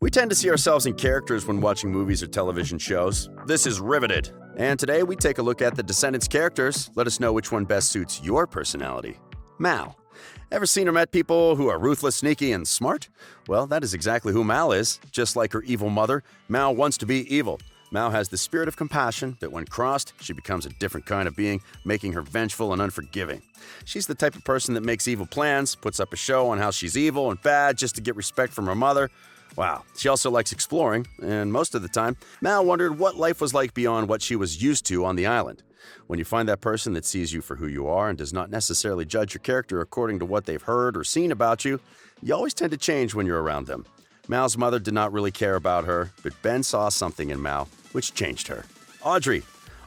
We tend to see ourselves in characters when watching movies or television shows. This is Riveted, and today we take a look at the Descendants characters. Let us know which one best suits your personality. Mal. Ever seen or met people who are ruthless, sneaky, and smart? Well, that is exactly who Mal is. Just like her evil mother, Mal wants to be evil. Mal has the spirit of compassion that when crossed, she becomes a different kind of being, making her vengeful and unforgiving. She's the type of person that makes evil plans, puts up a show on how she's evil and bad just to get respect from her mother. Wow. She also likes exploring, and most of the time, Mal wondered what life was like beyond what she was used to on the island. When you find that person that sees you for who you are and does not necessarily judge your character according to what they've heard or seen about you, you always tend to change when you're around them. Mal's mother did not really care about her, but Ben saw something in Mal, which changed her. Audrey.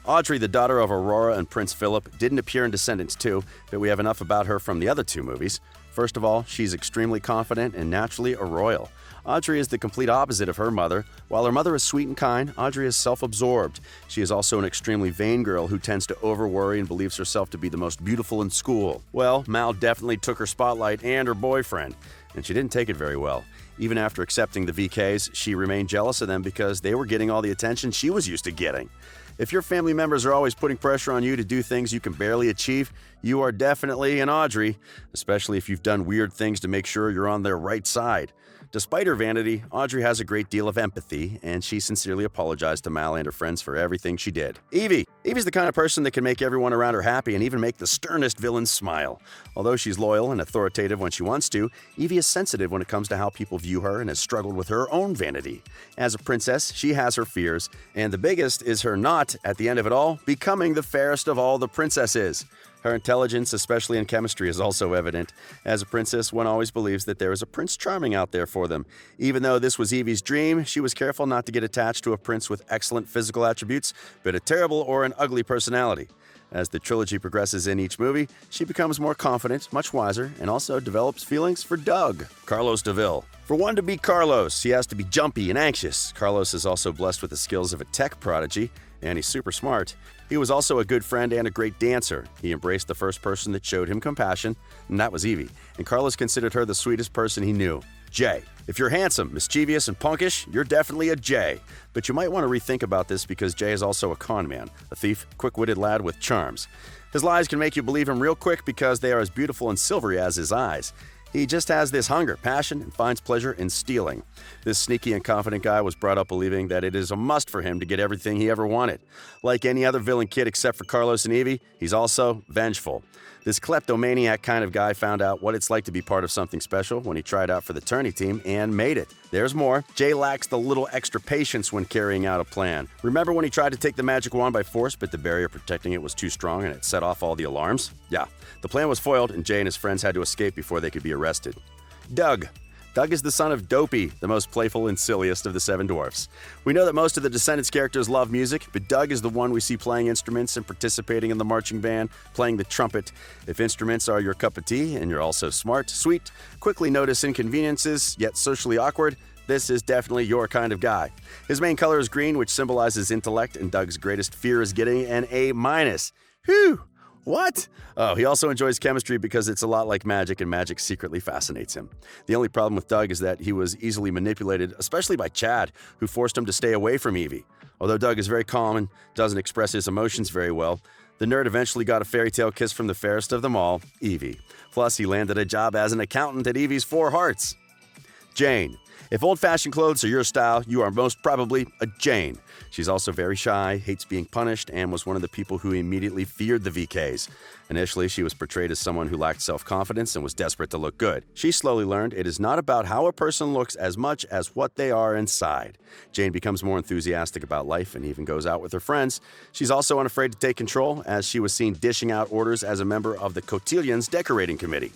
Audrey, the daughter of Aurora and Prince Philip, didn't appear in Descendants 2, but we have enough about her from the other two movies. First of all, she's extremely confident and naturally a royal. Audrey is the complete opposite of her mother. While her mother is sweet and kind, Audrey is self-absorbed. She is also an extremely vain girl who tends to over-worry and believes herself to be the most beautiful in school. Well, Mal definitely took her spotlight and her boyfriend, and she didn't take it very well. Even after accepting the VKs, she remained jealous of them because they were getting all the attention she was used to getting. If your family members are always putting pressure on you to do things you can barely achieve, you are definitely an Audrey, especially if you've done weird things to make sure you're on their right side. Despite her vanity, Audrey has a great deal of empathy, and she sincerely apologized to Mal and her friends for everything she did. Evie. Evie's the kind of person that can make everyone around her happy and even make the sternest villains smile. Although she's loyal and authoritative when she wants to, Evie is sensitive when it comes to how people view her and has struggled with her own vanity. As a princess, she has her fears, and the biggest is her not, at the end of it all, becoming the fairest of all the princesses. Her intelligence, especially in chemistry, is also evident. As a princess, one always believes that there is a Prince Charming out there for them. Even though this was Evie's dream, she was careful not to get attached to a prince with excellent physical attributes, but a terrible or an ugly personality. As the trilogy progresses in each movie, she becomes more confident, much wiser, and also develops feelings for Doug. Carlos DeVille. For one to be Carlos, he has to be jumpy and anxious. Carlos is also blessed with the skills of a tech prodigy, and he's super smart. He was also a good friend and a great dancer. He embraced the first person that showed him compassion, and that was Evie. And Carlos considered her the sweetest person he knew. Jay. If you're handsome, mischievous, and punkish, you're definitely a Jay. But you might want to rethink about this because Jay is also a con man, a thief, quick-witted lad with charms. His lies can make you believe him real quick because they are as beautiful and silvery as his eyes. He just has this hunger, passion, and finds pleasure in stealing. This sneaky and confident guy was brought up believing that it is a must for him to get everything he ever wanted. Like any other villain kid except for Carlos and Evie, he's also vengeful. This kleptomaniac kind of guy found out what it's like to be part of something special when he tried out for the tourney team and made it. There's more. Jay lacks the little extra patience when carrying out a plan. Remember when he tried to take the magic wand by force, but the barrier protecting it was too strong and it set off all the alarms? Yeah, the plan was foiled and Jay and his friends had to escape before they could be arrested. Doug. Doug is the son of Dopey, the most playful and silliest of the seven dwarfs. We know that most of the Descendants characters love music, but Doug is the one we see playing instruments and participating in the marching band, playing the trumpet. If instruments are your cup of tea and you're also smart, sweet, quickly notice inconveniences, yet socially awkward, this is definitely your kind of guy. His main color is green, which symbolizes intellect, and Doug's greatest fear is getting an A-. Whew! What? Oh, he also enjoys chemistry because it's a lot like magic and magic secretly fascinates him. The only problem with Doug is that he was easily manipulated, especially by Chad, who forced him to stay away from Evie. Although Doug is very calm and doesn't express his emotions very well, the nerd eventually got a fairy tale kiss from the fairest of them all, Evie. Plus, he landed a job as an accountant at Evie's Four Hearts. Jane. If old-fashioned clothes are your style, you are most probably a Jane. She's also very shy, hates being punished, and was one of the people who immediately feared the VKs. Initially, she was portrayed as someone who lacked self-confidence and was desperate to look good. She slowly learned it is not about how a person looks as much as what they are inside. Jane becomes more enthusiastic about life and even goes out with her friends. She's also unafraid to take control, as she was seen dishing out orders as a member of the Cotillions Decorating Committee.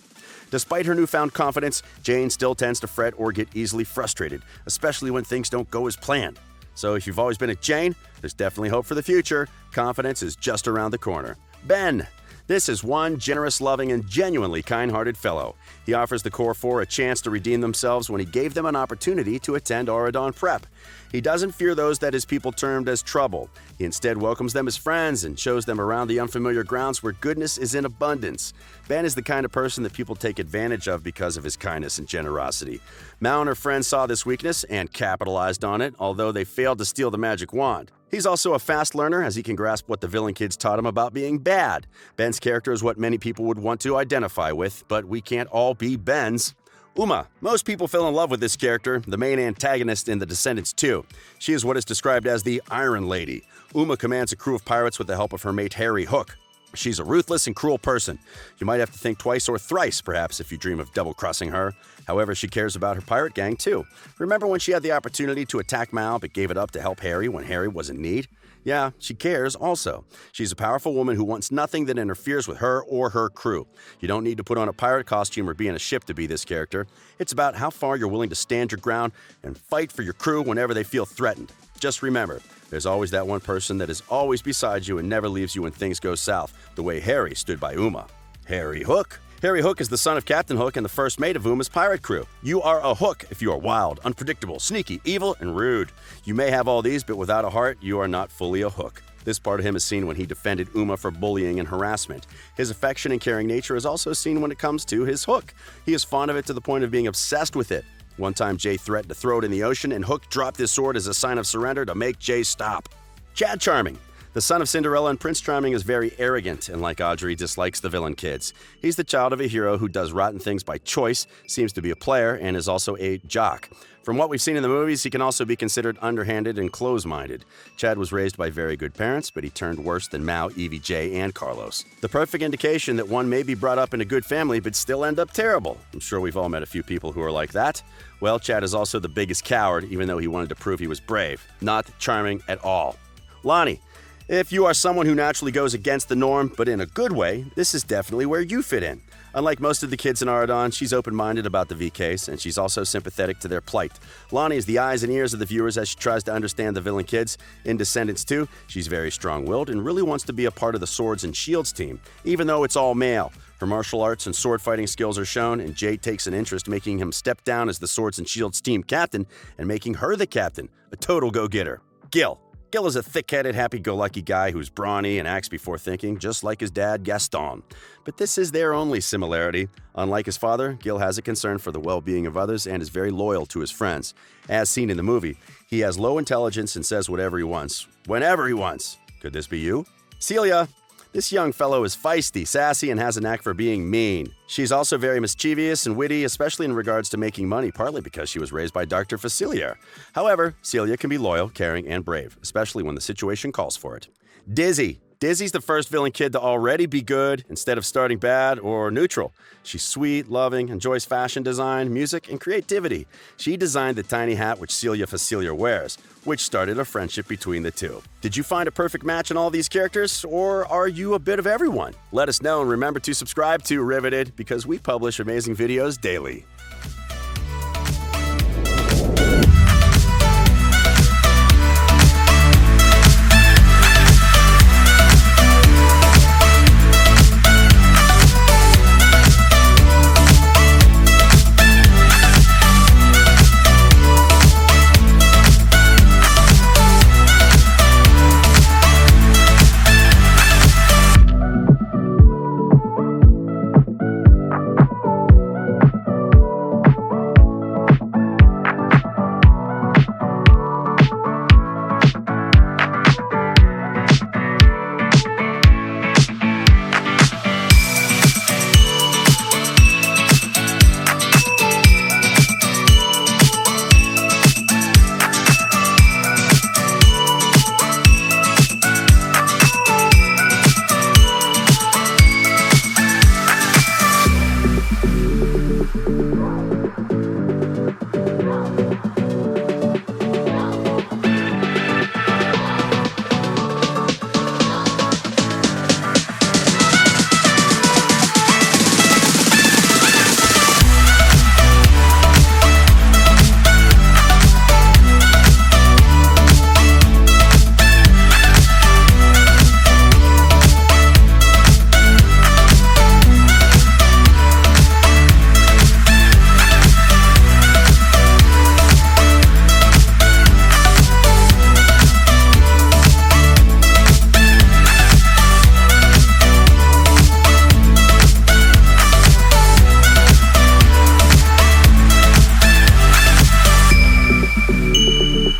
Despite her newfound confidence, Jane still tends to fret or get easily frustrated, especially when things don't go as planned. So if you've always been a Jane, there's definitely hope for the future. Confidence is just around the corner. Ben. This is one generous, loving, and genuinely kind-hearted fellow. He offers the Core Four a chance to redeem themselves when he gave them an opportunity to attend Auradon Prep. He doesn't fear those that his people termed as trouble. He instead welcomes them as friends and shows them around the unfamiliar grounds where goodness is in abundance. Ben is the kind of person that people take advantage of because of his kindness and generosity. Mal and her friends saw this weakness and capitalized on it, although they failed to steal the magic wand. He's also a fast learner, as he can grasp what the villain kids taught him about being bad. Ben's character is what many people would want to identify with, but we can't all be Bens. Umma. Most people fell in love with this character, the main antagonist in the Descendants 2. She is what is described as the Iron Lady. Umma commands a crew of pirates with the help of her mate Harry Hook. She's a ruthless and cruel person. You might have to think twice or thrice, perhaps, if you dream of double-crossing her. However, she cares about her pirate gang, too. Remember when she had the opportunity to attack Mal but gave it up to help Harry when Harry was in need? Yeah, she cares also. She's a powerful woman who wants nothing that interferes with her or her crew. You don't need to put on a pirate costume or be in a ship to be this character. It's about how far you're willing to stand your ground and fight for your crew whenever they feel threatened. Just remember, there's always that one person that is always beside you and never leaves you when things go south, the way Harry stood by Umma. Harry Hook. Harry Hook is the son of Captain Hook and the first mate of Umma's pirate crew. You are a Hook if you are wild, unpredictable, sneaky, evil, and rude. You may have all these, but without a heart, you are not fully a Hook. This part of him is seen when he defended Umma for bullying and harassment. His affection and caring nature is also seen when it comes to his Hook. He is fond of it to the point of being obsessed with it. One time, Jay threatened to throw it in the ocean, and Hook dropped his sword as a sign of surrender to make Jay stop. Chad Charming. The son of Cinderella and Prince Charming is very arrogant and, like Audrey, dislikes the villain kids. He's the child of a hero who does rotten things by choice, seems to be a player, and is also a jock. From what we've seen in the movies, he can also be considered underhanded and close-minded. Chad was raised by very good parents, but he turned worse than Mal, Evie, Jay, and Carlos. The perfect indication that one may be brought up in a good family but still end up terrible. I'm sure we've all met a few people who are like that. Well, Chad is also the biggest coward, even though he wanted to prove he was brave. Not charming at all. Lani. If you are someone who naturally goes against the norm, but in a good way, this is definitely where you fit in. Unlike most of the kids in Auradon, she's open-minded about the VKs, and she's also sympathetic to their plight. Lani is the eyes and ears of the viewers as she tries to understand the villain kids. In Descendants 2, she's very strong-willed and really wants to be a part of the Swords and Shields team, even though it's all male. Her martial arts and sword-fighting skills are shown, and Jay takes an interest, making him step down as the Swords and Shields team captain and making her the captain, a total go-getter. Gil. Gil is a thick-headed, happy-go-lucky guy who's brawny and acts before thinking, just like his dad, Gaston. But this is their only similarity. Unlike his father, Gil has a concern for the well-being of others and is very loyal to his friends. As seen in the movie, he has low intelligence and says whatever he wants, whenever he wants. Could this be you? Celia. This young fellow is feisty, sassy, and has a knack for being mean. She's also very mischievous and witty, especially in regards to making money, partly because she was raised by Dr. Facilier. However, Celia can be loyal, caring, and brave, especially when the situation calls for it. Dizzy. Dizzy's the first villain kid to already be good instead of starting bad or neutral. She's sweet, loving, enjoys fashion design, music, and creativity. She designed the tiny hat which Celia Facilier wears, which started a friendship between the two. Did you find a perfect match in all these characters, or are you a bit of everyone? Let us know, and remember to subscribe to Riveted because we publish amazing videos daily.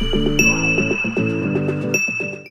you.